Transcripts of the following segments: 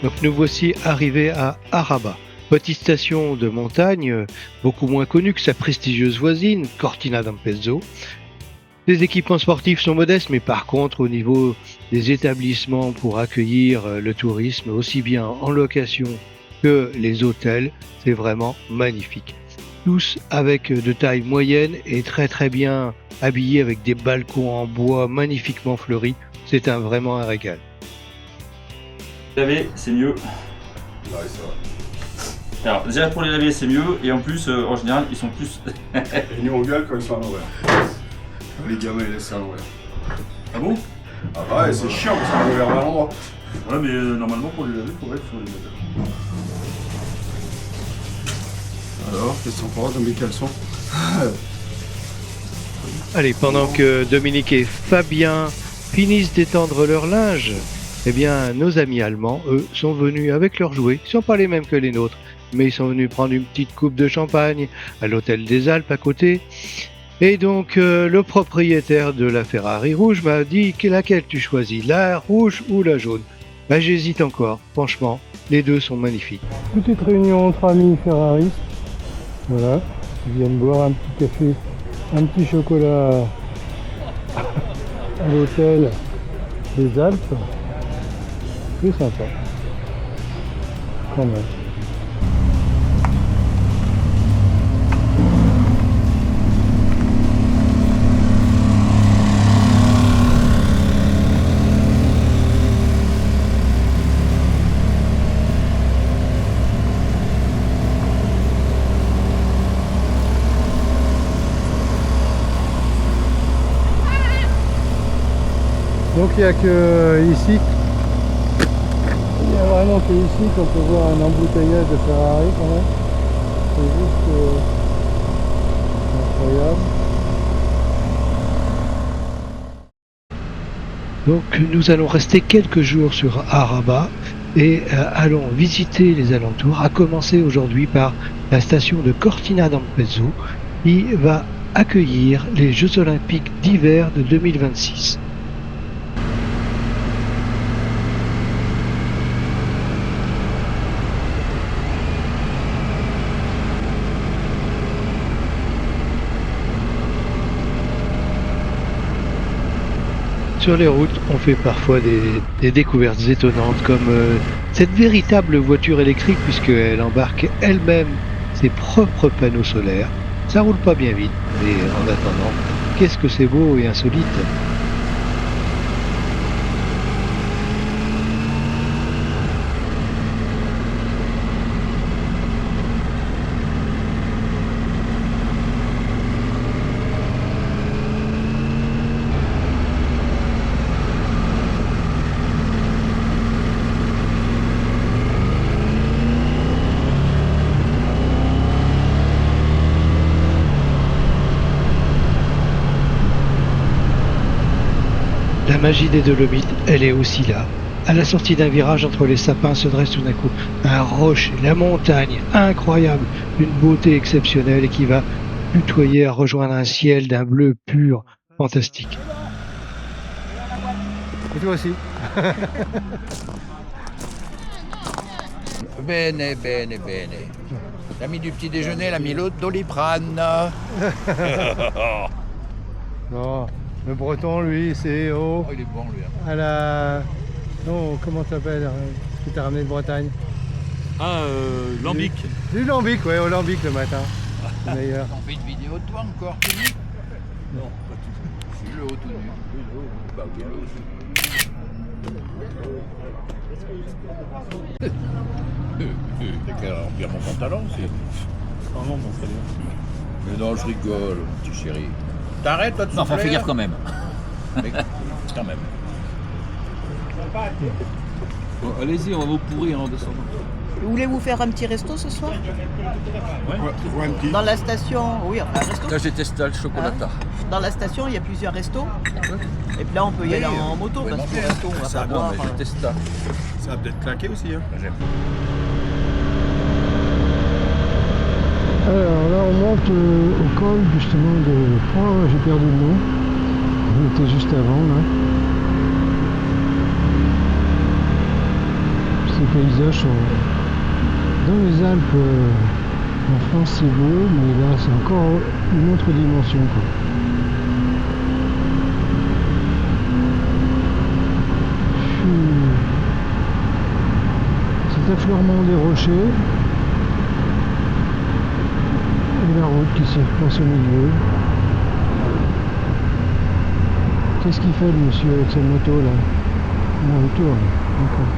Donc nous voici arrivés à Araba, petite station de montagne, beaucoup moins connue que sa prestigieuse voisine, Cortina d'Ampezzo. Les équipements sportifs sont modestes, mais par contre au niveau des établissements pour accueillir le tourisme, aussi bien en location que les hôtels, c'est vraiment magnifique. Tous avec de taille moyenne et très bien habillés avec des balcons en bois magnifiquement fleuris. C'est vraiment un régal. Laver, c'est mieux. Ouais, c'est vrai. Alors, déjà pour les laver, c'est mieux. Et en plus, en général, ils sont plus. Et nous on gueule quand ils sont à l'envers. Les gamins ils laissent ça à l'envers. Ah bon? Ah bah ouais, c'est chiant parce qu'on est ouvert à l'endroit. Ouais, mais normalement, pour les laver, il faudrait qu'il faut les mettre. Alors, qu'est-ce qu'on pense de mes caleçons? Allez, pendant que Dominique et Fabien finissent d'étendre leur linge, eh bien, nos amis allemands, eux, sont venus avec leurs jouets. Ils ne sont pas les mêmes que les nôtres, mais ils sont venus prendre une petite coupe de champagne à l'hôtel des Alpes à côté. Et donc, le propriétaire de la Ferrari rouge m'a dit laquelle tu choisis, la rouge ou la jaune. Bah, j'hésite encore, franchement, les deux sont magnifiques. Petite réunion entre amis ferraristes. Voilà, ils viennent boire un petit café, un petit chocolat à l'hôtel des Alpes. C'est sympa, quand même. Donc il n'y a que ici, il n'y a vraiment que ici qu'on peut voir un embouteillage de Ferrari quand même. C'est juste incroyable. Donc nous allons rester quelques jours sur Araba et allons visiter les alentours, à commencer aujourd'hui par la station de Cortina d'Ampezzo qui va accueillir les Jeux Olympiques d'hiver de 2026. Sur les routes, on fait parfois des découvertes étonnantes comme cette véritable voiture électrique puisqu'elle embarque elle-même ses propres panneaux solaires. Ça roule pas bien vite, mais en attendant, qu'est-ce que c'est beau et insolite! La magie des Dolomites, elle est aussi là. À la sortie d'un virage entre les sapins se dresse tout d'un coup un rocher, la montagne, incroyable, d'une beauté exceptionnelle et qui va tutoyer à rejoindre un ciel d'un bleu pur, fantastique. Et toi aussi. Bene, bene, bene. L'ami du petit déjeuner, l'ami l'autre Doliprane. Non, le breton, lui, c'est Oh, il est bon, lui. Hein. à la... Non, comment ça s'appelle ce qui t'a ramené de Bretagne? Ah, Lambic. Du lambic, ouais, au lambic le matin. C'est meilleur. On fait une vidéo de toi encore, tout nu? Non, pas tout. Je suis le haut tout nu. Bah oui, le haut. T'as qu'à remplir mon pantalon, c'est... Oh non, mon frère. Mais non, je rigole, mon petit chéri. T'arrêtes, toi, de Non, enfin, fais gaffe quand même. Mais, quand même. Bon, allez-y, on va vous pourrir en descendant. Voulez-vous faire un petit resto ce soir? Ouais, un petit. Dans la station, oui, enfin un resto. Là, j'ai testé le chocolata. Dans la station, il y a plusieurs restos. Et puis là, on peut y aller en moto parce que le resto, on va Ça, pas non, boire. mais je teste ça. Ça va peut-être claquer aussi, hein. Alors là, on monte au col justement de... Oh, j'ai perdu le nom. On était juste avant là. Ces paysages sont... Dans les Alpes, en France c'est beau, mais là c'est encore une autre dimension, quoi. Cet affleurement des rochers et la route qui se passe au milieu. Qu'est-ce qu'il fait le monsieur avec sa moto là? Non, il tourne. D'accord.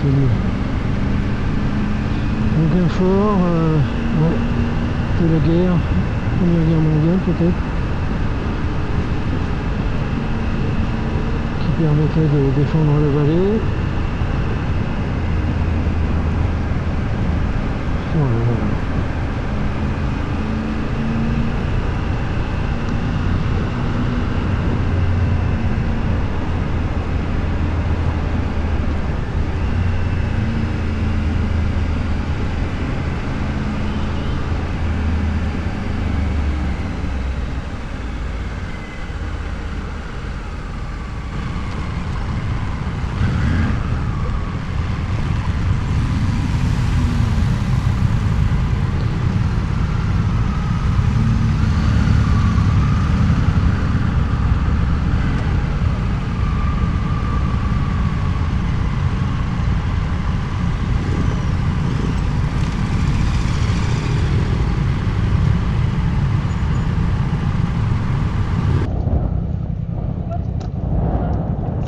C'est lui. Donc un fort, ouais, de la guerre, Première Guerre mondiale peut-être, qui permettait de défendre le Valais. Oh là là.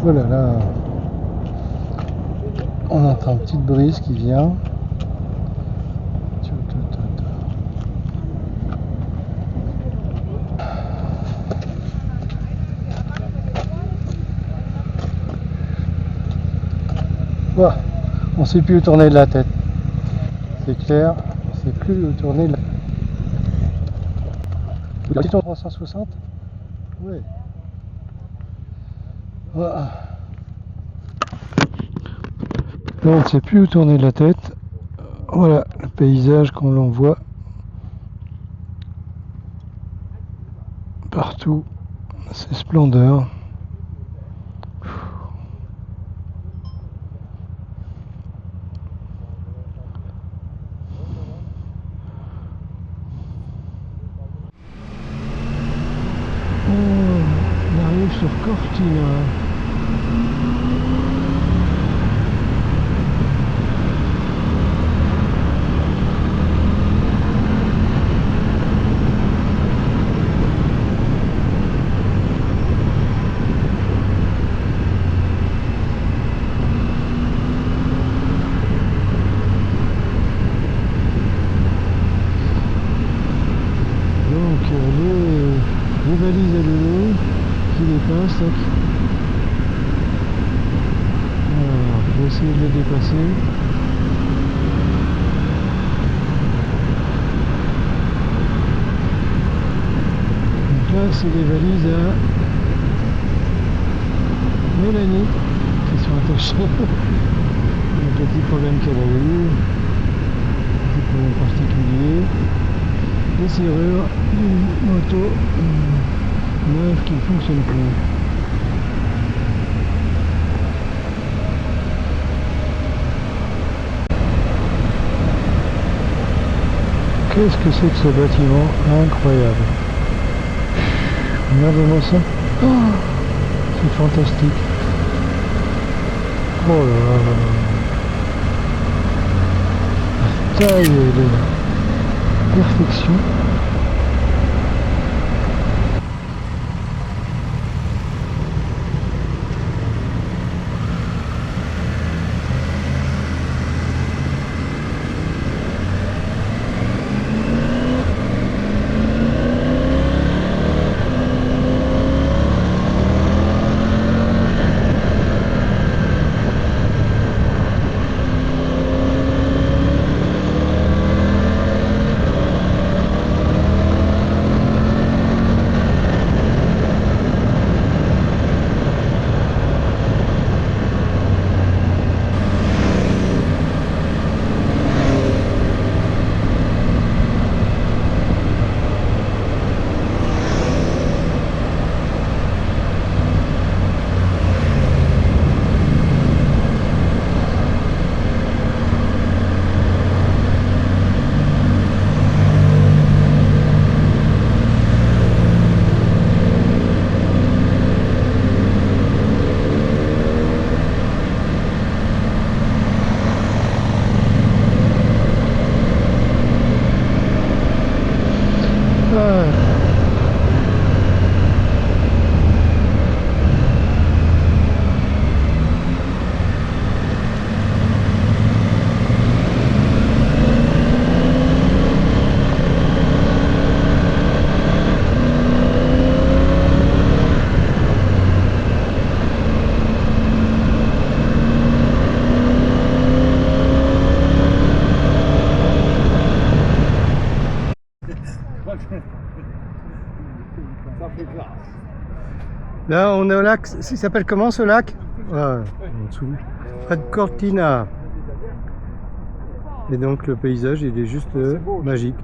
Voilà, là, on entend une petite brise qui vient. Voilà, on ne sait plus où tourner de la tête. C'est clair, on ne sait plus où tourner de la tête. Vous dites 360 ? Oui. Voilà. Là, on ne sait plus où tourner de la tête. Voilà le paysage qu'on l'envoie partout, ces splendeurs. On arrive sur Cortina. Donc les valises à vélo qui dépassent. Alors, je vais essayer de les dépasser. Donc là, c'est des valises à Mélanie qui sont attachées. Un petit problème qu'elle a eu, un petit problème particulier. Les serrures d'une moto neuve qui ne fonctionne plus. Qu'est-ce que c'est que ce bâtiment incroyable? Regardez-moi ça. Oh, c'est fantastique. Oh là là. La taille et la perfection. Là, on est au lac. Il s'appelle comment ce lac? En dessous. Près de Cortina. Et donc le paysage, il est juste magique,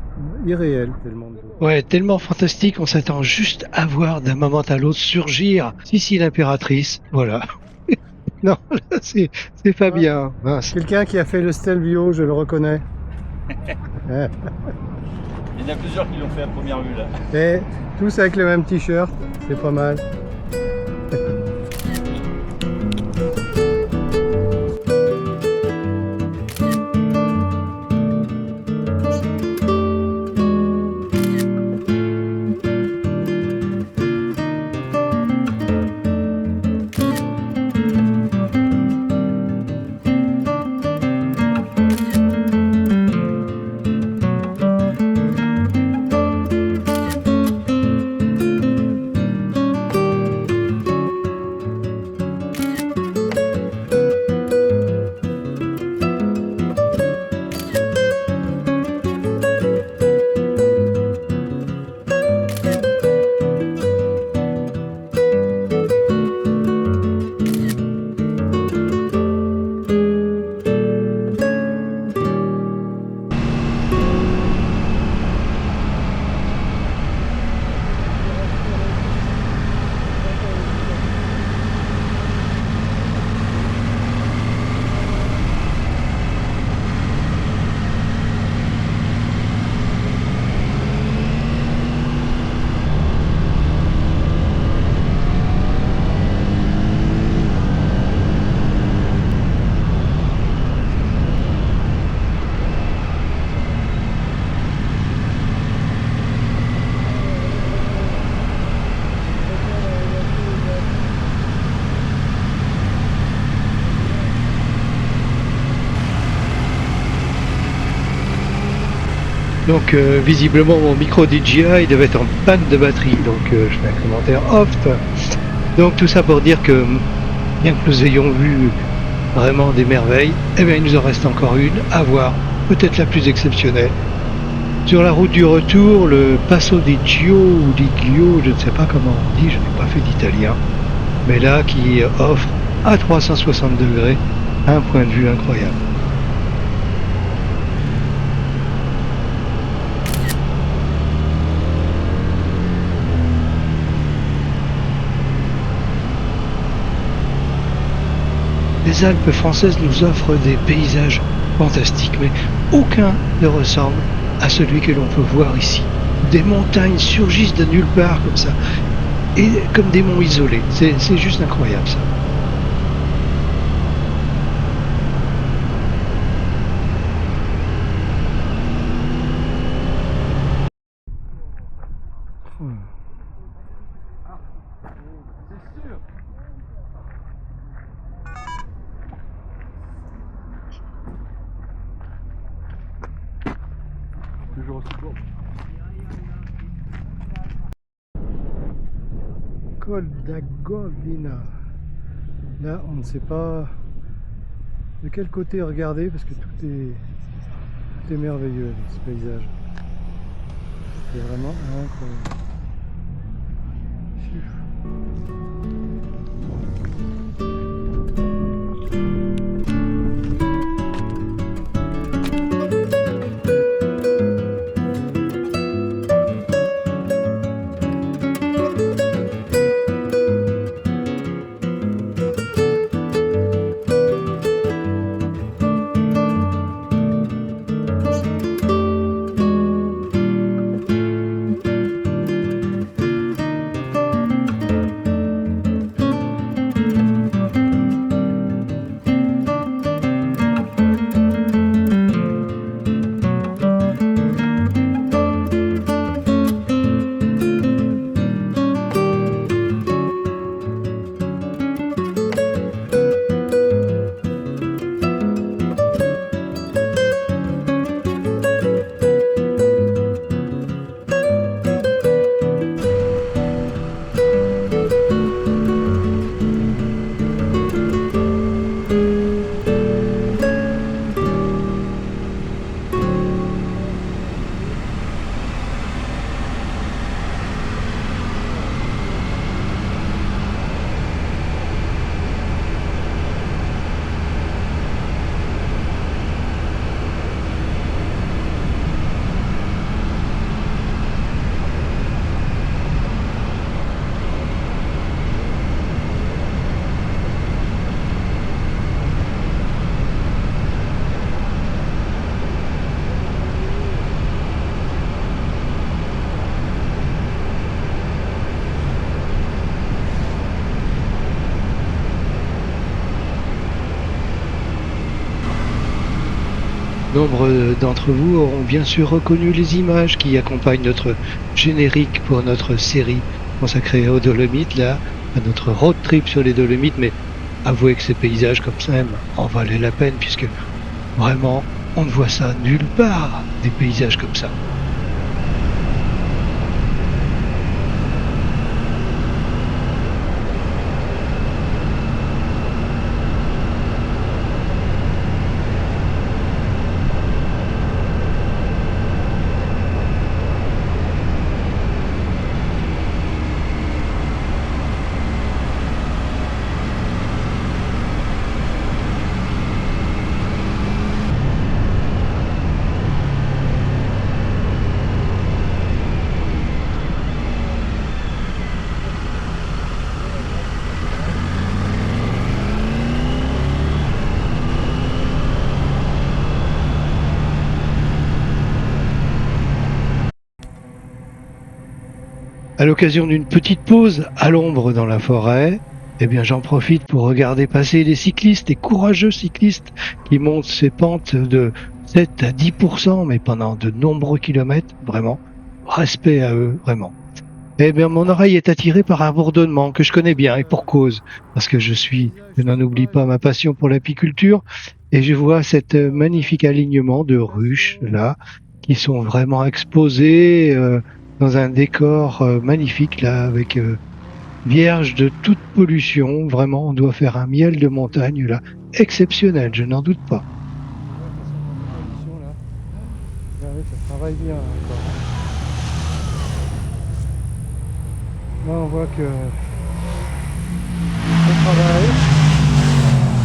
irréel tellement. Ouais, tellement fantastique, on s'attend juste à voir d'un moment à l'autre surgir Sissi l'impératrice. Voilà. Non, là, c'est Fabien. Mince. Quelqu'un qui a fait le Stelvio, je le reconnais. Ouais. Il y en a plusieurs qui l'ont fait à première vue là. Et tous avec le même t-shirt, c'est pas mal. Donc visiblement mon micro DJI devait être en panne de batterie, donc je fais un commentaire off. Donc tout ça pour dire que bien que nous ayons vu vraiment des merveilles, eh bien il nous en reste encore une à voir, peut-être la plus exceptionnelle. Sur la route du retour, le Passo di Gio ou di Gio, je ne sais pas comment on dit, je n'ai pas fait d'italien, mais là qui offre à 360 degrés un point de vue incroyable. Les Alpes françaises nous offrent des paysages fantastiques, mais aucun ne ressemble à celui que l'on peut voir ici. Des montagnes surgissent de nulle part comme ça, et comme des monts isolés. C'est juste incroyable ça. Toujours aussi beau. Col da Gordina. Là, on ne sait pas de quel côté regarder parce que tout est merveilleux avec ce paysage. C'est vraiment incroyable. nombre d'entre vous auront bien sûr reconnu les images qui accompagnent notre générique pour notre série consacrée aux Dolomites, là, à notre road trip sur les Dolomites, mais avouez que ces paysages comme ça en valaient la peine, puisque vraiment, on ne voit ça nulle part, des paysages comme ça. À l'occasion d'une petite pause à l'ombre dans la forêt, eh bien j'en profite pour regarder passer les cyclistes, les courageux cyclistes qui montent ces pentes de 7 à 10%, mais pendant de nombreux kilomètres, vraiment, respect à eux, vraiment. Eh bien mon oreille est attirée par un bourdonnement que je connais bien, et pour cause, parce que je n'en oublie pas ma passion pour l'apiculture, et je vois cet magnifique alignement de ruches, là, qui sont vraiment exposées dans un décor magnifique, là, avec vierge de toute pollution. Vraiment, on doit faire un miel de montagne, là, exceptionnel, je n'en doute pas. Regardez, ça travaille bien encore. Là, on voit que on travaille.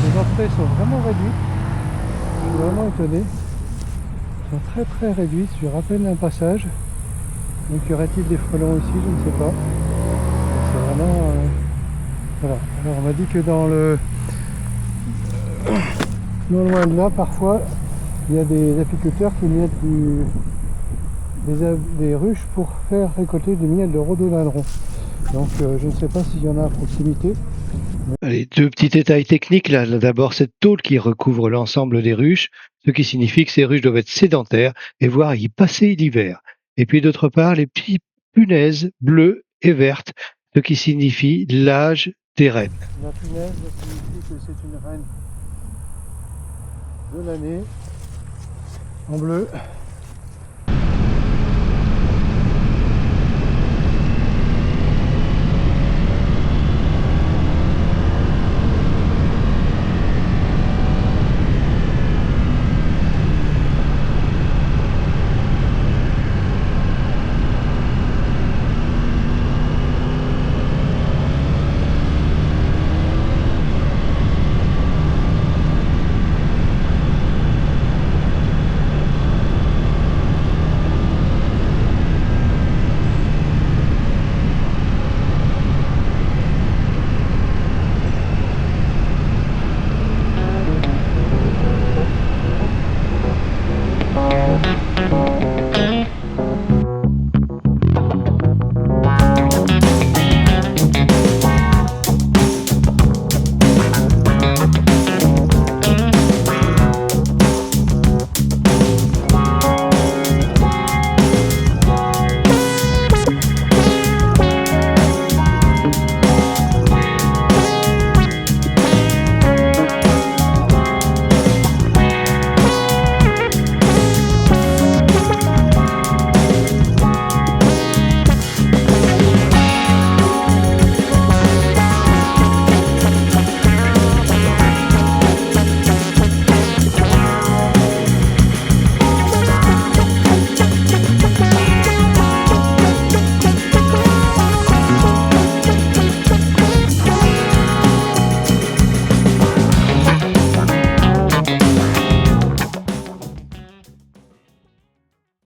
Les entrées sont vraiment réduites. Je suis vraiment étonné. Elles sont très très réduites. Je rappelle un passage. Donc y aurait-il des frelons ici? Je ne sais pas. C'est vraiment... voilà. Alors on m'a dit que dans le... non loin de là, parfois, il y a des apiculteurs qui mettent des ruches pour faire récolter du miel de rhododendron. Donc je ne sais pas s'il y en a à proximité. Allez, deux petits détails techniques. Là, d'abord, cette tôle qui recouvre l'ensemble des ruches, ce qui signifie que ces ruches doivent être sédentaires et voire y passer l'hiver. Et puis d'autre part, les petites punaises bleues et vertes, ce qui signifie l'âge des reines. La punaise signifie que c'est une reine de l'année, en bleu.